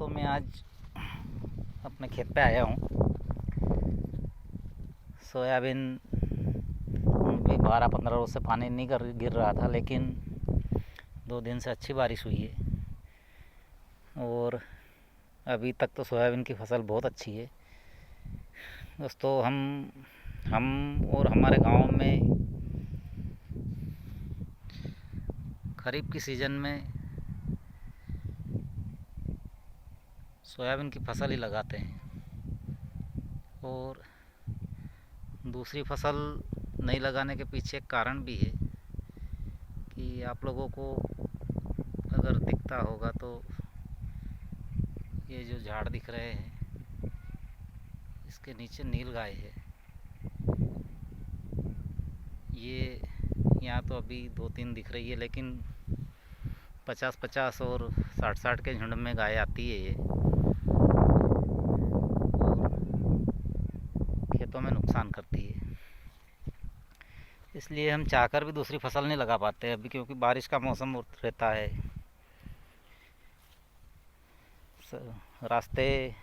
दोस्तों, मैं आज अपने खेत पे आया हूँ। सोयाबीन भी 12-15 रोज से पानी नहीं गिर रहा था, लेकिन 2 दिन से अच्छी बारिश हुई है और अभी तक तो सोयाबीन की फसल बहुत अच्छी है। दोस्तों, हम और हमारे गांव में खरीफ की सीज़न में सोयाबीन की फसल ही लगाते हैं और दूसरी फसल नहीं लगाने के पीछे एक कारण भी है कि आप लोगों को अगर दिखता होगा तो ये जो झाड़ दिख रहे हैं इसके नीचे नील गाय है। ये यहाँ तो अभी 2-3 दिख रही है, लेकिन 50-50 और 60-60 के झुंड में गाय आती है ये, खेतों में नुकसान करती है। इसलिए हम चाहकर भी दूसरी फसल नहीं लगा पाते अभी, क्योंकि बारिश का मौसम रहता है। रास्ते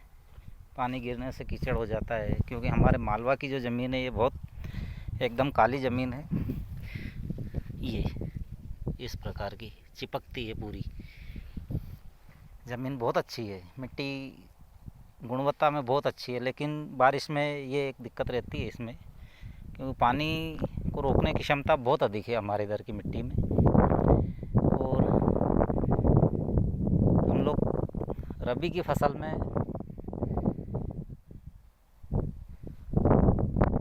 पानी गिरने से कीचड़ हो जाता है, क्योंकि हमारे मालवा की जो ज़मीन है ये बहुत एकदम काली ज़मीन है। ये इस प्रकार की चिपकती है पूरी ज़मीन, बहुत अच्छी है, मिट्टी गुणवत्ता में बहुत अच्छी है, लेकिन बारिश में ये एक दिक्कत रहती है इसमें, क्योंकि पानी को रोकने की क्षमता बहुत अधिक है हमारे इधर की मिट्टी में। और हम लोग रबी की फसल में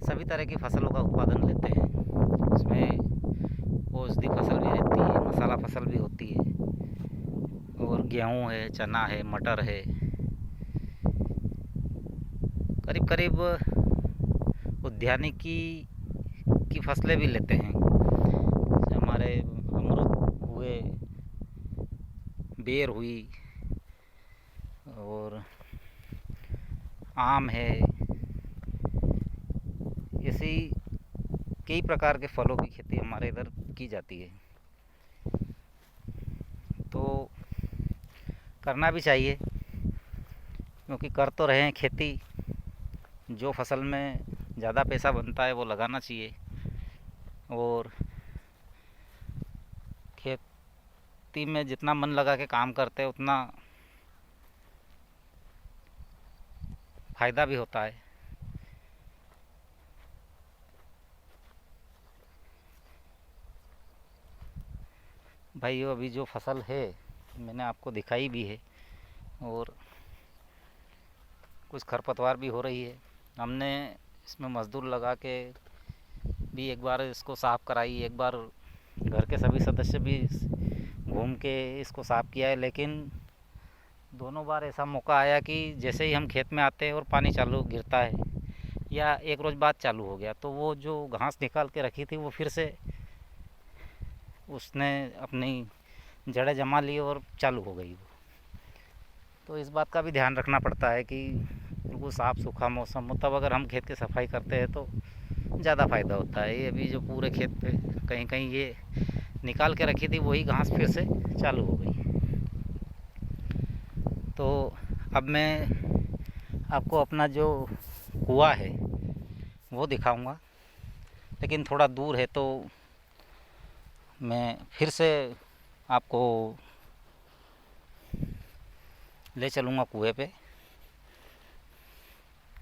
सभी तरह की फसलों का उत्पादन लेते हैं। उसमें औषधि फसल भी रहती है, मसाला फसल भी होती है, और गेहूँ है, चना है, मटर है। करीब करीब उद्यानिकी की फसलें भी लेते हैं। जैसे हमारे अमरूद हुए, बेर हुई और आम है, ऐसी कई प्रकार के फलों की खेती हमारे इधर की जाती है। तो करना भी चाहिए, क्योंकि कर तो रहे हैं खेती। जो फसल में ज़्यादा पैसा बनता है वो लगाना चाहिए, और खेती में जितना मन लगा के काम करते हैं उतना फ़ायदा भी होता है। भाइयों, अभी जो फसल है मैंने आपको दिखाई भी है, और कुछ खरपतवार भी हो रही है। हमने इसमें मज़दूर लगा के भी एक बार इसको साफ़ कराई, एक बार घर के सभी सदस्य भी घूम के इसको साफ़ किया है, लेकिन दोनों बार ऐसा मौका आया कि जैसे ही हम खेत में आते हैं और पानी चालू गिरता है या एक रोज़ बाद चालू हो गया, तो वो जो घास निकाल के रखी थी वो फिर से उसने अपनी जड़ें जमा ली और चालू हो गई वो। तो इस बात का भी ध्यान रखना पड़ता है कि बिल्कुल साफ़ सूखा मौसम हो, तब अगर हम खेत की सफाई करते हैं तो ज़्यादा फ़ायदा होता है। ये अभी जो पूरे खेत पे कहीं कहीं ये निकाल के रखी थी वही घास फिर से चालू हो गई। तो अब मैं आपको अपना जो कुआं है वो दिखाऊंगा, लेकिन थोड़ा दूर है, तो मैं फिर से आपको ले चलूँगा कुएं पे।